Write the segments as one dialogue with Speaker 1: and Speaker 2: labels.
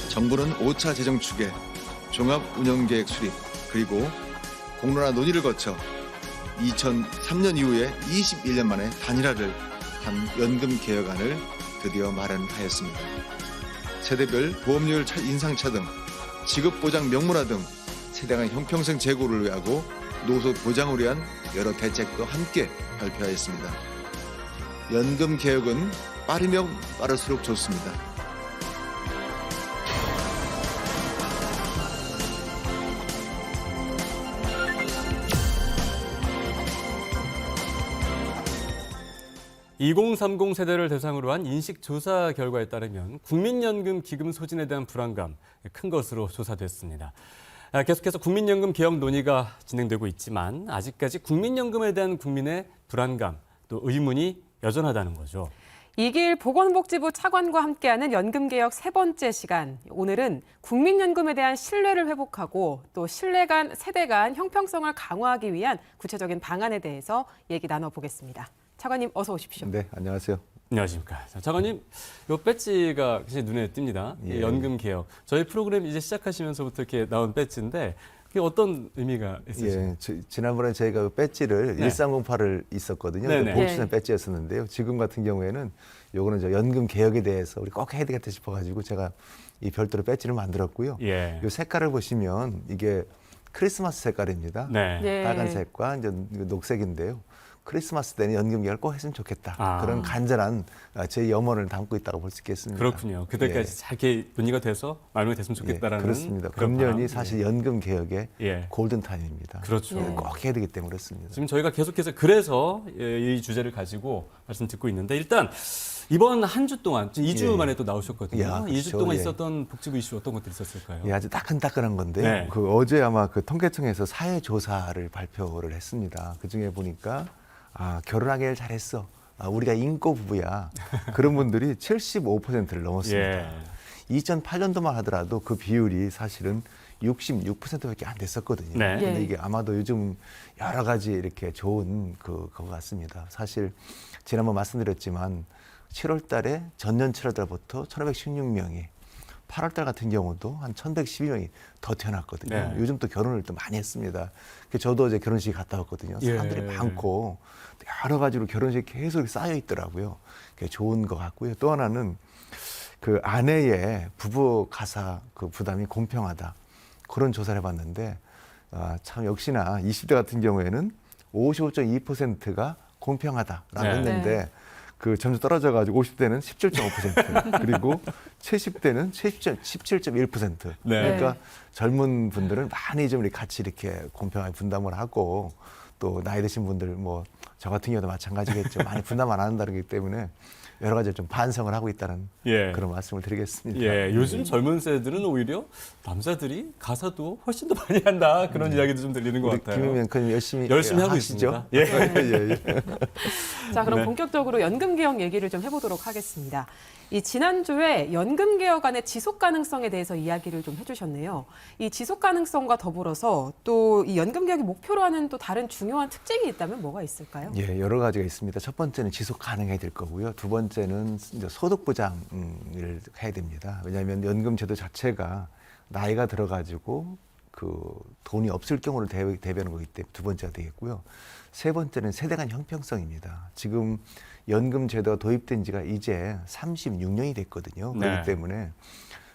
Speaker 1: 정부는 5차 재정 추계, 종합운영계획 수립, 그리고 공론화 논의를 거쳐 2003년 이후에 21년 만에 단일화를 한 연금 개혁안을 드디어 마련하였습니다. 세대별 보험료율 인상차 등 직업보장 명문화 등 세대 간 형평성 제고를 위하고 노후 보장을 위한 여러 대책도 함께 발표하였습니다. 연금 개혁은 빠르면 빠를수록 좋습니다.
Speaker 2: (2030) 세대를 대상으로 한 인식조사 결과에 따르면 국민연금 기금 소진에 대한 불안감 큰 것으로 조사됐습니다. 계속해서 국민연금 개혁 논의가 진행되고 있지만 아직까지 국민연금에 대한 국민의 불안감 또 의문이 여전하다는 거죠.
Speaker 3: 이길 보건복지부 차관과 함께하는 연금개혁 세 번째 시간. 오늘은 국민연금에 대한 신뢰를 회복하고 또 신뢰 간 세대 간 형평성을 강화하기 위한 구체적인 방안에 대해서 얘기 나눠보겠습니다. 차관님 어서 오십시오.
Speaker 4: 네, 안녕하세요.
Speaker 2: 안녕하십니까. 자, 차관님, 이 배지가 굉장히 눈에 띕니다.
Speaker 4: 예.
Speaker 2: 연금 개혁. 저희 프로그램 이제 시작하시면서부터 이렇게 나온 배지인데 그게 어떤 의미가 있으신가요?
Speaker 4: 예, 지난번에 저희가 그 배지를
Speaker 2: 네.
Speaker 4: 1308을 있었거든요.
Speaker 2: 네네.
Speaker 4: 보험수단 배지였었는데요. 지금 같은 경우에는 요거는 저 연금 개혁에 대해서 우리 꼭 해야 되겠다 싶어가지고 제가 이 별도로 배지를 만들었고요.
Speaker 2: 예.
Speaker 4: 요 색깔을 보시면 이게 크리스마스 색깔입니다.
Speaker 2: 네.
Speaker 3: 네.
Speaker 4: 빨간색과 이제 녹색인데요. 크리스마스 때는 연금 개혁을 꼭 했으면 좋겠다.
Speaker 2: 아.
Speaker 4: 그런 간절한 제 염원을 담고 있다고 볼 수 있겠습니다.
Speaker 2: 그렇군요. 그때까지
Speaker 4: 예.
Speaker 2: 잘 이렇게 논의가 돼서 마무리가 됐으면 좋겠다라는.
Speaker 4: 예, 그렇습니다.
Speaker 2: 그런
Speaker 4: 금년이
Speaker 2: 바람.
Speaker 4: 사실 연금 개혁의
Speaker 2: 예.
Speaker 4: 골든 타임입니다.
Speaker 2: 그렇죠.
Speaker 3: 예.
Speaker 4: 꼭 해야 되기 때문에 그렇습니다.
Speaker 2: 지금 저희가 계속해서 그래서 이 주제를 가지고 말씀 듣고 있는데 일단 이번 한 주 동안 지금 2주
Speaker 4: 예.
Speaker 2: 만에 또 나오셨거든요.
Speaker 4: 야,
Speaker 2: 2주
Speaker 4: 그렇죠.
Speaker 2: 동안
Speaker 4: 예.
Speaker 2: 있었던 복지부 이슈 어떤 것들이 있었을까요?
Speaker 4: 예, 아주 따끈따끈한 건데요.
Speaker 2: 네.
Speaker 4: 그 어제 아마 그 통계청에서 사회조사를 발표를 했습니다. 그 중에 보니까 결혼하길 잘했어. 우리가 인꼬 부부야. 그런 분들이 75%를 넘었습니다.
Speaker 2: 예.
Speaker 4: 2008년도만 하더라도 그 비율이 사실은 66%밖에 안 됐었거든요.
Speaker 2: 네.
Speaker 4: 근데
Speaker 3: 예.
Speaker 4: 이게 아마도 요즘 여러 가지 이렇게 좋은 그거 같습니다. 사실 지난번 말씀드렸지만 7월 달에 전년 7월 달부터 1,516명이 8월 달 같은 경우도 한 1,112명이 더 태어났거든요.
Speaker 2: 네.
Speaker 4: 요즘 또 결혼을 또 많이 했습니다. 저도 어제 결혼식 갔다 왔거든요. 사람들이
Speaker 2: 예.
Speaker 4: 많고 여러 가지로 결혼식 계속 쌓여 있더라고요. 그게 좋은 것 같고요. 또 하나는 그 아내의 부부 가사 그 부담이 공평하다. 그런 조사를 해봤는데 참 역시나 20대 같은 경우에는 55.2%가 공평하다라고
Speaker 2: 네.
Speaker 4: 했는데 그 점수 떨어져가지고 50대는 17.5% 그리고 70대는 17.1%.
Speaker 2: 네.
Speaker 4: 그러니까 젊은 분들은 많이 좀 이렇게 같이 이렇게 공평하게 분담을 하고 또 나이 드신 분들 뭐 저 같은 경우도 마찬가지겠죠. 많이 분담 안 한다는 게 때문에 여러 가지 좀 반성을 하고 있다는
Speaker 2: 예.
Speaker 4: 그런 말씀을 드리겠습니다.
Speaker 2: 예, 요즘 젊은 세대들은 오히려 남자들이 가사도 훨씬 더 많이 한다 그런 이야기도 좀 들리는 것
Speaker 4: 우리
Speaker 2: 같아요.
Speaker 4: 김용현 앵커님 열심히
Speaker 2: 하고
Speaker 4: 하시죠?
Speaker 2: 있습니다. 예.
Speaker 4: 예.
Speaker 3: 자, 그럼
Speaker 2: 네.
Speaker 3: 본격적으로 연금개혁 얘기를 좀 해보도록 하겠습니다. 이 지난주에 연금개혁안의 지속가능성에 대해서 이야기를 좀 해주셨네요. 이 지속가능성과 더불어서 또 이 연금개혁이 목표로 하는 또 다른 중요한 특징이 있다면 뭐가 있을까요?
Speaker 4: 예, 여러 가지가 있습니다. 첫 번째는 지속 가능해야 될 거고요. 두 번째는 이제 소득 보장을 해야 됩니다. 왜냐하면 연금 제도 자체가 나이가 들어가지고 그 돈이 없을 경우를 대비하는 거기 때문에 두 번째가 되겠고요. 세 번째는 세대 간 형평성입니다. 지금 연금 제도가 도입된 지가 이제 36년이 됐거든요.
Speaker 2: 네.
Speaker 4: 그렇기 때문에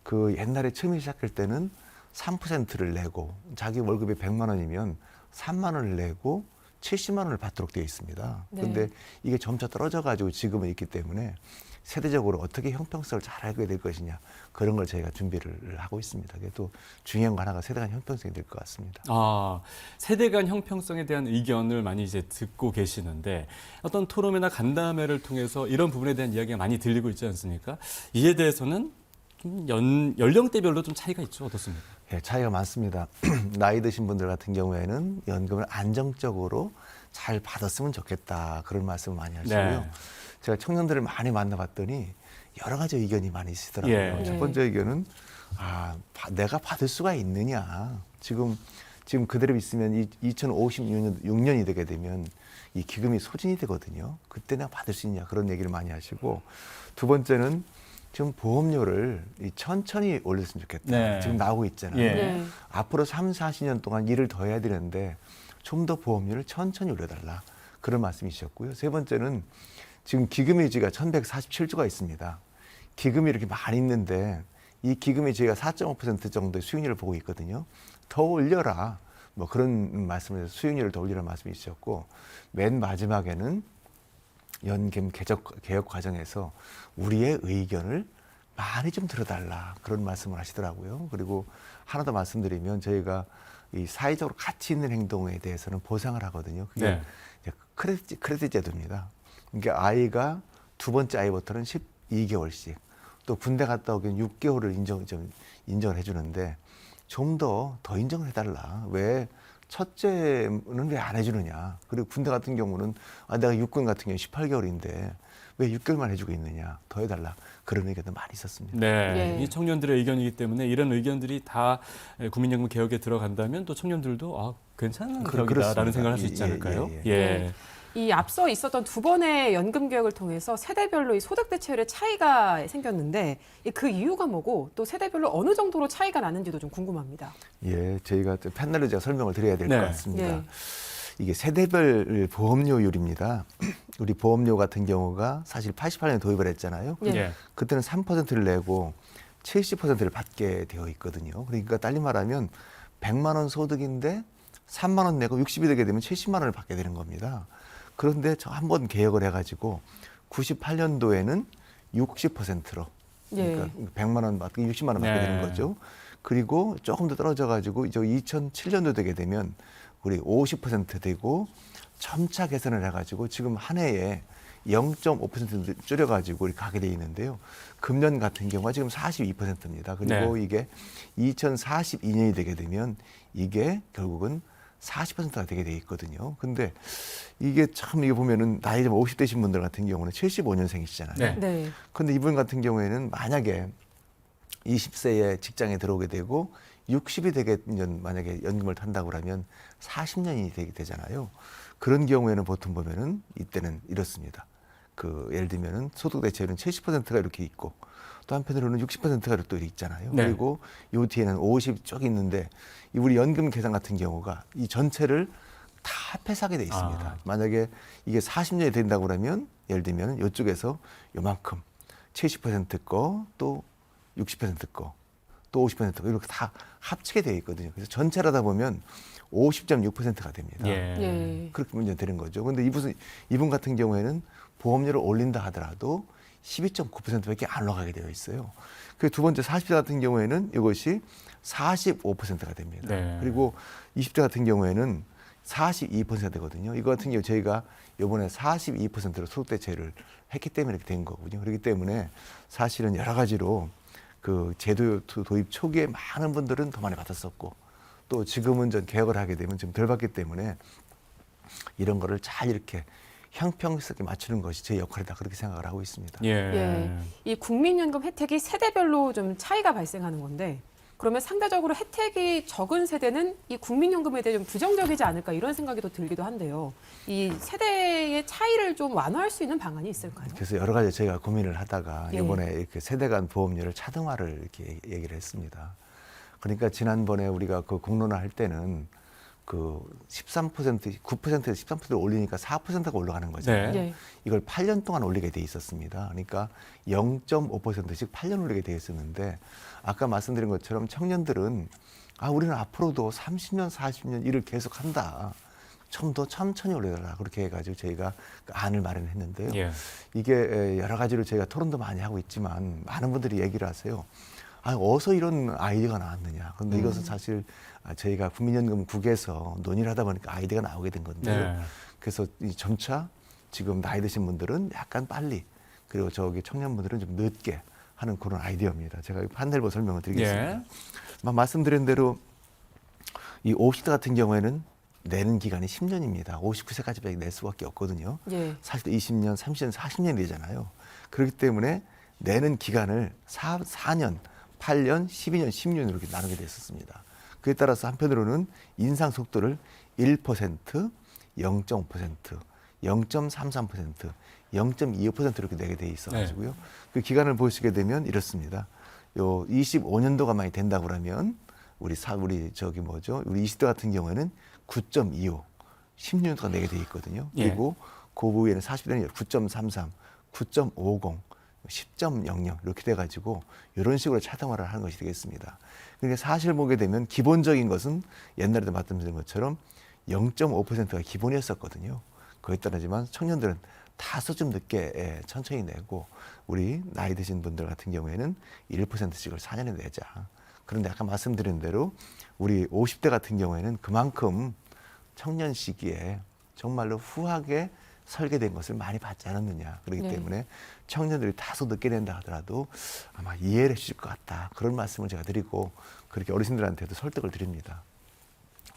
Speaker 4: 그 옛날에 처음 시작할 때는 3%를 내고 자기 월급이 100만 원이면 3만 원을 내고 70만 원을 받도록 되어 있습니다.
Speaker 3: 네.
Speaker 4: 그런데 이게 점차 떨어져가지고 지금은 있기 때문에 세대적으로 어떻게 형평성을 잘 알게 될 것이냐 그런 걸 저희가 준비를 하고 있습니다. 그게 또 중요한 거 하나가 세대 간 형평성이 될 것 같습니다.
Speaker 2: 세대 간 형평성에 대한 의견을 많이 이제 듣고 계시는데 어떤 토론회나 간담회를 통해서 이런 부분에 대한 이야기가 많이 들리고 있지 않습니까? 이에 대해서는 연령대별로 좀 차이가 있죠. 어떻습니까?
Speaker 4: 예, 차이가 많습니다. 나이 드신 분들 같은 경우에는 연금을 안정적으로 잘 받았으면 좋겠다 그런 말씀을 많이 하시고요.
Speaker 2: 네.
Speaker 4: 제가 청년들을 많이 만나봤더니 여러 가지 의견이 많이 있으더라고요.
Speaker 2: 예.
Speaker 4: 첫 번째 의견은 내가 받을 수가 있느냐. 지금 그대로 있으면 2056년이 되게 되면 이 기금이 소진이 되거든요. 그때 내가 받을 수 있냐 그런 얘기를 많이 하시고 두 번째는 지금 보험료를 천천히 올렸으면 좋겠다.
Speaker 2: 네.
Speaker 4: 지금 나오고 있잖아요.
Speaker 2: 예.
Speaker 3: 네.
Speaker 4: 앞으로 3, 40년 동안 일을 더 해야 되는데 좀 더 보험료를 천천히 올려달라. 그런 말씀이셨고요. 세 번째는 지금 기금유지가 1147조가 있습니다. 기금이 이렇게 많이 있는데 이 기금이 저희가 4.5% 정도의 수익률을 보고 있거든요. 더 올려라. 뭐 그런 말씀을 해서 수익률을 더 올리라는 말씀이 있으셨고 맨 마지막에는 연금 개혁 과정에서 우리의 의견을 많이 좀 들어달라. 그런 말씀을 하시더라고요. 그리고 하나 더 말씀드리면 저희가 이 사회적으로 가치 있는 행동에 대해서는 보상을 하거든요. 그게
Speaker 2: 네.
Speaker 4: 이제 크레딧 제도입니다. 그러니까 아이가 두 번째 아이부터는 12개월씩 또 군대 갔다 오긴 6개월을 인정을 해주는데 좀 더 인정을 해달라. 왜 첫째는 왜 안 해주느냐. 그리고 군대 같은 경우는 내가 육군 같은 경우 18개월인데 왜 6개월만 해주고 있느냐. 더 해달라. 그런 의견도 많이 있었습니다.
Speaker 2: 네,
Speaker 3: 예.
Speaker 2: 이 청년들의 의견이기 때문에 이런 의견들이 다 국민연금 개혁에 들어간다면 또 청년들도 괜찮은 개혁이다라는
Speaker 4: 그렇습니다.
Speaker 2: 생각을 할 수 있지
Speaker 4: 예, 예,
Speaker 2: 않을까요?
Speaker 4: 예,
Speaker 3: 예. 이 앞서 있었던 두 번의 연금 개혁을 통해서 세대별로 이 소득 대체율의 차이가 생겼는데 그 이유가 뭐고 또 세대별로 어느 정도로 차이가 나는지도 좀 궁금합니다.
Speaker 4: 예, 저희가 패널로 제가 설명을 드려야 될 것
Speaker 2: 네.
Speaker 4: 같습니다.
Speaker 3: 예.
Speaker 4: 이게 세대별 보험료율입니다. 우리 보험료 같은 경우가 사실 88년에 도입을 했잖아요.
Speaker 3: 예.
Speaker 2: 예.
Speaker 4: 그때는 3%를 내고 70%를 받게 되어 있거든요. 그러니까 달리 말하면 100만 원 소득인데 3만 원 내고 60이 되게 되면 70만 원을 받게 되는 겁니다. 그런데 저 한 번 개혁을 해가지고 98년도에는 60%로 그러니까
Speaker 3: 예.
Speaker 4: 100만 원 받고 60만 원 받게
Speaker 2: 네.
Speaker 4: 되는 거죠. 그리고 조금 더 떨어져가지고 이제 2007년도 되게 되면 우리 50% 되고 점차 개선을 해가지고 지금 한 해에 0.5% 줄여가지고 이렇게 가게 돼 있는데요. 금년 같은 경우가 지금 42%입니다. 그리고
Speaker 2: 네.
Speaker 4: 이게 2042년이 되게 되면 이게 결국은 40%가 되게 돼 있거든요. 근데 이게 참 이게 보면은 나이 좀 50대신 분들 같은 경우는 75년생이시잖아요.
Speaker 2: 네.
Speaker 3: 네.
Speaker 4: 근데 이분 같은 경우에는 만약에 20세에 직장에 들어오게 되고 60이 되게 만약에 연금을 탄다고 하면 40년이 되게 되잖아요. 그런 경우에는 보통 보면은 이때는 이렇습니다. 예를 들면은 소득 대체율은 70%가 이렇게 있고 또 한편으로는 60%가 또 이렇게 있잖아요.
Speaker 2: 네.
Speaker 4: 그리고 요 뒤에는 50 쪽 있는데 우리 연금 계산 같은 경우가 이 전체를 다 합해서 하게 돼 있습니다.
Speaker 2: 아.
Speaker 4: 만약에 이게 40년이 된다고 그러면 예를 들면 이쪽에서 요만큼 70% 거 또 60% 거 또 50% 거 이렇게 다 합치게 되어 있거든요. 그래서 전체를 하다 보면 50.6%가 됩니다.
Speaker 2: 예.
Speaker 3: 예.
Speaker 4: 그렇게 문제 되는 거죠. 근데 이분 같은 경우에는 보험료를 올린다 하더라도 12.9%밖에 안 올라가게 되어 있어요. 그 두 번째 40대 같은 경우에는 이것이 45%가 됩니다.
Speaker 2: 네.
Speaker 4: 그리고 20대 같은 경우에는 42%가 되거든요. 이거 같은 경우 저희가 이번에 42%로 소득 대체를 했기 때문에 이렇게 된 거거든요. 그렇기 때문에 사실은 여러 가지로 그 제도 도입 초기에 많은 분들은 더 많이 받았었고 또 지금은 전 개혁을 하게 되면 좀 덜 받기 때문에 이런 거를 잘 이렇게 형평성에 맞추는 것이 제 역할이다 그렇게 생각을 하고 있습니다.
Speaker 2: 예.
Speaker 3: 예. 이 국민연금 혜택이 세대별로 좀 차이가 발생하는 건데 그러면 상대적으로 혜택이 적은 세대는 이 국민연금에 대해 좀 부정적이지 않을까 이런 생각이 또 들기도 한데요. 이 세대의 차이를 좀 완화할 수 있는 방안이 있을까요?
Speaker 4: 그래서 여러 가지 저희가 고민을 하다가
Speaker 3: 예.
Speaker 4: 이번에 이렇게 세대 간 보험료를 차등화를 이렇게 얘기를 했습니다. 그러니까 지난번에 우리가 그 공론화 할 때는 그 13%, 9%에서 13%를 올리니까 4%가 올라가는 거잖아요.
Speaker 2: 네.
Speaker 3: 예.
Speaker 4: 이걸 8년 동안 올리게 돼 있었습니다. 그러니까 0.5%씩 8년 올리게 돼 있었는데 아까 말씀드린 것처럼 청년들은 우리는 앞으로도 30년, 40년 일을 계속 한다. 좀 더 천천히 올려달라. 그렇게 해가지고 저희가 그 안을 마련했는데요.
Speaker 2: 예.
Speaker 4: 이게 여러 가지로 저희가 토론도 많이 하고 있지만 많은 분들이 얘기를 하세요. 어디서 이런 아이디어가 나왔느냐. 그런데 이것은 사실 저희가 국민연금국에서 논의를 하다 보니까 아이디어가 나오게 된 건데요.
Speaker 2: 네.
Speaker 4: 그래서 이 점차 지금 나이 드신 분들은 약간 빨리 그리고 저기 청년분들은 좀 늦게 하는 그런 아이디어입니다. 제가 판넬로 설명을 드리겠습니다.
Speaker 2: 예.
Speaker 4: 말씀드린 대로 이 50대 같은 경우에는 내는 기간이 10년입니다. 59세까지 낼 수밖에 없거든요.
Speaker 3: 예.
Speaker 4: 사실 20년, 30년, 40년이 되잖아요. 그렇기 때문에 내는 기간을 4년, 8년, 12년, 10년으로 이렇게 나누게 됐었습니다. 그에 따라서 한편으로는 인상 속도를 1%, 0.5%, 0.33%, 0.25% 이렇게 내게 돼 있어가지고요. 그 기간을 보시게 되면 이렇습니다. 요 25년도가 많이 된다고 그러면 우리 20대 같은 경우에는 9.25, 16년도가 내게 돼 있거든요. 그리고 그 위에는 40대는 9.33, 9.50, 10.00 이렇게 돼가지고 이런 식으로 차등화를 하는 것이 되겠습니다. 그러니까 사실 보게 되면 기본적인 것은 옛날에도 말씀드린 것처럼 0.5%가 기본이었었거든요. 거기에 따르지만 청년들은 다소 좀 늦게 천천히 내고 우리 나이 드신 분들 같은 경우에는 1%씩을 4년에 내자. 그런데 아까 말씀드린 대로 우리 50대 같은 경우에는 그만큼 청년 시기에 정말로 후하게 설계된 것을 많이 받지 않았느냐. 그렇기 때문에 청년들이 다소 늦게 낸다 하더라도 아마 이해를 해주실 것 같다. 그런 말씀을 제가 드리고 그렇게 어르신들한테도 설득을 드립니다.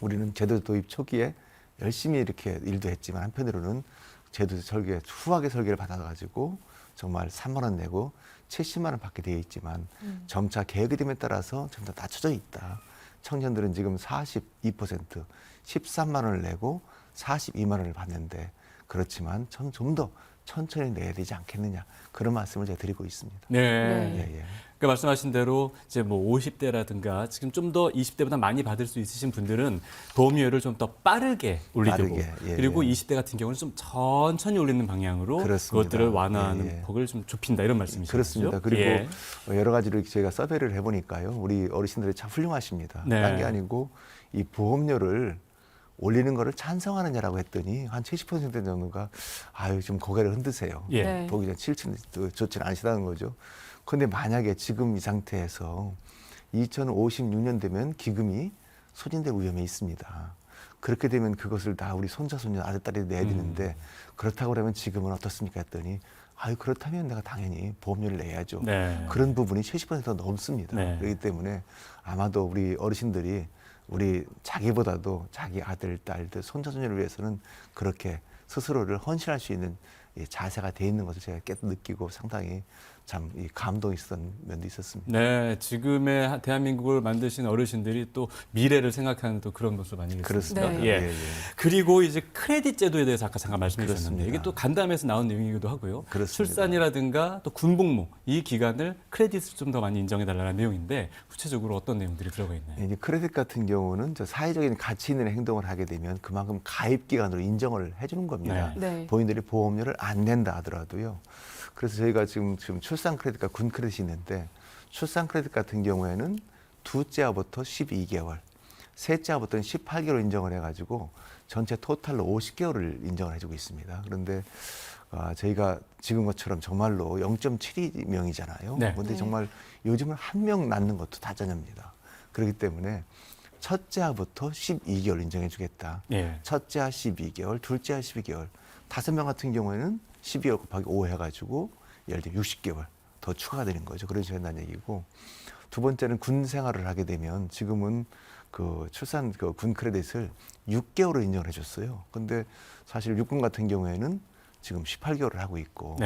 Speaker 4: 우리는 제도 도입 초기에 열심히 이렇게 일도 했지만 한편으로는 제도 설계, 후하게 설계를 받아가지고 정말 3만 원 내고 70만 원 받게 되어 있지만 점차 계획의 됨에 따라서 점차 낮춰져 있다. 청년들은 지금 42%, 13만 원을 내고 42만 원을 받는데 그렇지만 좀 더 천천히 내야 되지 않겠느냐 그런 말씀을 제가 드리고 있습니다.
Speaker 2: 네.
Speaker 4: 예.
Speaker 2: 그 말씀하신 대로 이제 뭐 50대라든가 지금 좀 더 20대보다 많이 받을 수 있으신 분들은 보험료를 좀 더 빠르게 올리고 그리고 20대 같은 경우는 좀 천천히 올리는 방향으로
Speaker 4: 그렇습니다.
Speaker 2: 그것들을 완화하는 폭을 좀 좁힌다 이런 말씀이시죠?
Speaker 4: 그렇습니다. 그리고 여러 가지로 저희가 서베이를 해보니까요. 우리 어르신들이 참 훌륭하십니다. 딴 게 아니고 이 보험료를 올리는 거를 찬성하느냐라고 했더니 한 70% 정도가 좀 고개를 흔드세요. 보기 전 좋지는 않으시다는 거죠. 그런데 만약에 지금 이 상태에서 2056년 되면 기금이 소진될 위험이 있습니다. 그렇게 되면 그것을 다 우리 손자, 손녀, 아들, 딸이 내야 되는데 그렇다고 그러면 지금은 어떻습니까 했더니 그렇다면 내가 당연히 보험료를 내야죠. 그런 부분이 70%가 넘습니다. 그렇기 때문에 아마도 우리 어르신들이 우리 자기보다도 자기 아들, 딸들, 손자, 손녀를 위해서는 그렇게 스스로를 헌신할 수 있는 자세가 돼 있는 것을 제가 깨끗 느끼고 상당히 참 감동이 있었던 면도 있었습니다.
Speaker 2: 네, 지금의 대한민국을 만드신 어르신들이 또 미래를 생각하는 또 그런 모습 아니겠습니까?
Speaker 4: 그렇습니다.
Speaker 2: 예. 그리고 이제 크레딧 제도에 대해서 아까 잠깐 말씀해 주셨는데 이게 또 간담회에서 나온 내용이기도 하고요.
Speaker 4: 그렇습니다.
Speaker 2: 출산이라든가 또 군복무 이 기간을 크레딧을 좀 더 많이 인정해 달라는 내용인데 구체적으로 어떤 내용들이 들어가 있나요?
Speaker 4: 이제 크레딧 같은 경우는 사회적인 가치 있는 행동을 하게 되면 그만큼 가입 기간으로 인정을 해주는 겁니다. 본인들이 보험료를 안 낸다 하더라도요. 그래서 저희가 지금 출산 크레딧과 군 크레딧이 있는데 출산 크레딧 같은 경우에는 둘째 아부터 12개월, 셋째 아부터는 18개월 인정을 해가지고 전체 토탈로 50개월을 인정을 해주고 있습니다. 그런데 저희가 지금 것처럼 정말로 0.72명이잖아요. 그런데 정말 요즘은 한 명 낳는 것도 다전입니다. 그렇기 때문에 첫째아부터 12개월 인정해주겠다. 첫째아 12개월, 둘째아 12개월, 5명 같은 경우에는 12개월 곱하기 5 해가지고 예를 들면 60개월 더 추가가 되는 거죠. 그래서 된다는 얘기고 두 번째는 군 생활을 하게 되면 지금은 그 출산 군 크레딧을 6개월을 인정을 해줬어요. 근데 사실 육군 같은 경우에는 지금 18개월을 하고 있고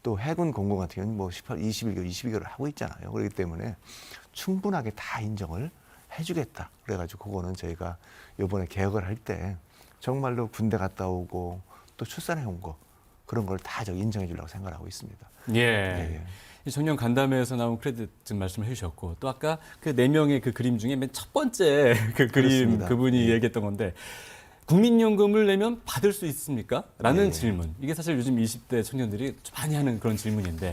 Speaker 4: 또 해군 공군 같은 경우는 뭐 21개월, 22개월을 하고 있잖아요. 그렇기 때문에 충분하게 다 인정을 해주겠다. 그래가지고 그거는 저희가 이번에 개혁을 할 때 정말로 군대 갔다 오고 또 출산해온 거 그런 걸 다 인정해 주려고 생각하고 있습니다.
Speaker 2: 이 청년 간담회에서 나온 크레딧 지금 말씀을 해주셨고 또 아까 그 4명의 그 그림 중에 맨 첫 번째 그 그림 그분이 얘기했던 건데 국민연금을 내면 받을 수 있습니까? 라는 질문. 이게 사실 요즘 20대 청년들이 많이 하는 그런 질문인데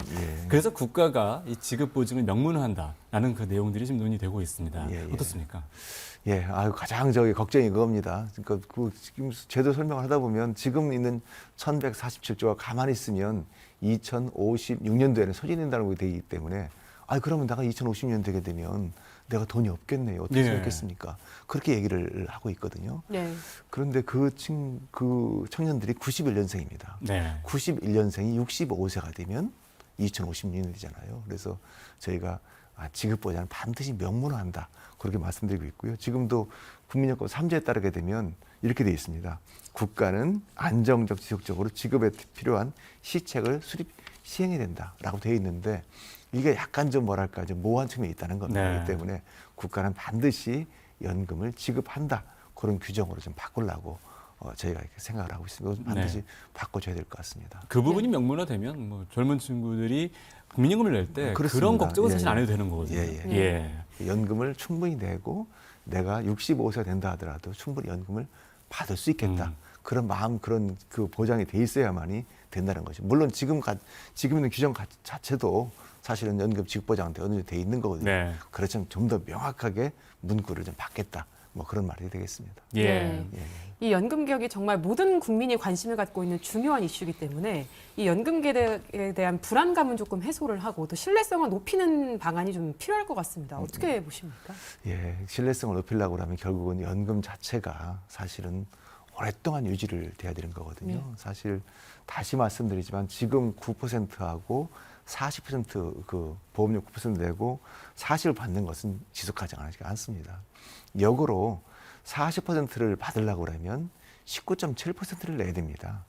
Speaker 2: 그래서 국가가 이 지급보증을 명문화한다라는 그 내용들이 지금 논의되고 있습니다. 어떻습니까?
Speaker 4: 가장 걱정이 그겁니다. 그러니까 지금 제도 설명을 하다 보면 지금 있는 1147조가 가만히 있으면 2056년도에는 소진된다는 게 되기 때문에 그러면 내가 2056년 되게 되면 내가 돈이 없겠네요. 어떻게 생각했습니까? 그렇게 얘기를 하고 있거든요. 그런데 그 청년들이 91년생입니다. 91년생이 65세가 되면 2056년이 되잖아요. 그래서 저희가 지급보장을 반드시 명문화한다. 그렇게 말씀드리고 있고요. 지금도 국민연금 3조에 따르게 되면 이렇게 되어 있습니다. 국가는 안정적 지속적으로 지급에 필요한 시책을 시행해야 된다라고 되어 있는데 이게 약간 좀 모호한 측면이 있다는 겁니다. 그렇기 때문에 국가는 반드시 연금을 지급한다. 그런 규정으로 좀 바꾸려고 저희가 이렇게 생각을 하고 있습니다. 이건 반드시 바꿔줘야 될 것 같습니다.
Speaker 2: 그 부분이 명문화되면 뭐 젊은 친구들이 국민연금을 낼 때
Speaker 4: 그렇습니다.
Speaker 2: 그런 걱정은
Speaker 4: 예,
Speaker 2: 사실 안 해도 되는 거거든요.
Speaker 4: 예. 연금을 충분히 내고 내가 65세가 된다 하더라도 충분히 연금을 받을 수 있겠다. 그런 마음, 그런 그 보장이 돼 있어야만이 된다는 거죠. 물론 지금 있는 규정 자체도 사실은 연금 지급 보장한테 어느 정도 돼 있는 거거든요.
Speaker 2: 네.
Speaker 4: 그렇지만 좀 더 명확하게 문구를 좀 받겠다. 뭐 그런 말이 되겠습니다.
Speaker 2: 예.
Speaker 3: 이 연금 개혁이 정말 모든 국민이 관심을 갖고 있는 중요한 이슈이기 때문에 이 연금 개혁에 대한 불안감은 조금 해소를 하고 또 신뢰성을 높이는 방안이 좀 필요할 것 같습니다. 어떻게 보십니까?
Speaker 4: 예, 신뢰성을 높이려고 하면 결국은 연금 자체가 사실은 오랫동안 유지를 돼야 되는 거거든요.
Speaker 3: 네.
Speaker 4: 사실 다시 말씀드리지만 지금 9%하고 40% 보험료 9% 내고 40을 받는 것은 지속하지 않습니다. 역으로 40%를 받으려고 그러면 19.7%를 내야 됩니다.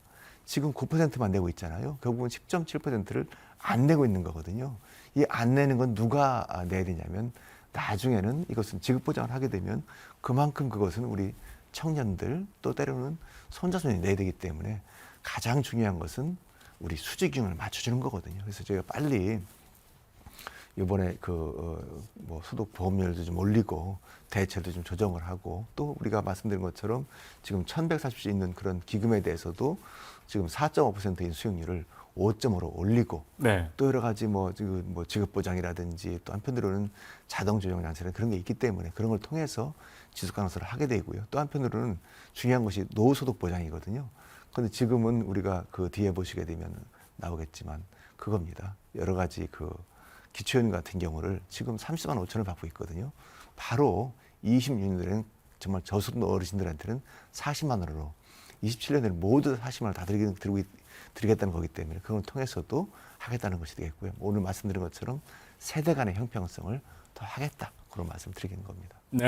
Speaker 4: 지금 9%만 내고 있잖아요. 결국은 10.7%를 안 내고 있는 거거든요. 이 안 내는 건 누가 내야 되냐면 나중에는 이것은 지급보장을 하게 되면 그만큼 그것은 우리 청년들 또 때로는 손자손이 내야 되기 때문에 가장 중요한 것은 우리 수지균을 맞춰주는 거거든요. 그래서 저희가 빨리 이번에 뭐 소득 보험료도 좀 올리고 대체도 좀 조정을 하고 또 우리가 말씀드린 것처럼 지금 1,140조 있는 그런 기금에 대해서도 지금 4.5%인 수익률을 5.5로 올리고
Speaker 2: 네.
Speaker 4: 또 여러 가지 뭐 지급 보장이라든지 또 한편으로는 자동 조정 장치나 그런 게 있기 때문에 그런 걸 통해서 지속 가능성을 하게 되고요. 또 한편으로는 중요한 것이 노후소득 보장이거든요. 그런데 지금은 우리가 그 뒤에 보시게 되면 나오겠지만 그겁니다. 여러 가지 기초연금 같은 경우를 지금 30만 5천을 받고 있거든요. 바로 26년에는 정말 저소득 어르신들한테는 40만 원으로 27년에는 모두 40만 원을 다 드리겠다는 거기 때문에 그걸 통해서도 하겠다는 것이 되겠고요. 오늘 말씀드린 것처럼 세대 간의 형평성을 더 하겠다. 그런 말씀 드리는 겁니다.
Speaker 2: 네.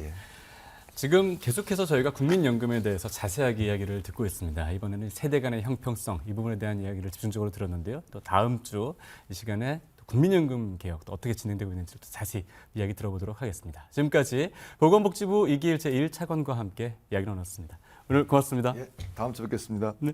Speaker 4: 예.
Speaker 2: 지금 계속해서 저희가 국민연금에 대해서 자세하게 이야기를 듣고 있습니다. 이번에는 세대 간의 형평성 이 부분에 대한 이야기를 집중적으로 들었는데요. 또 다음 주 이 시간에 국민연금 개혁 또 어떻게 진행되고 있는지 또 자세히 이야기 들어보도록 하겠습니다. 지금까지 보건복지부 이기일 제1차관과 함께 이야기 나눴습니다. 오늘 고맙습니다.
Speaker 1: 예, 다음 주에 뵙겠습니다.
Speaker 2: 네.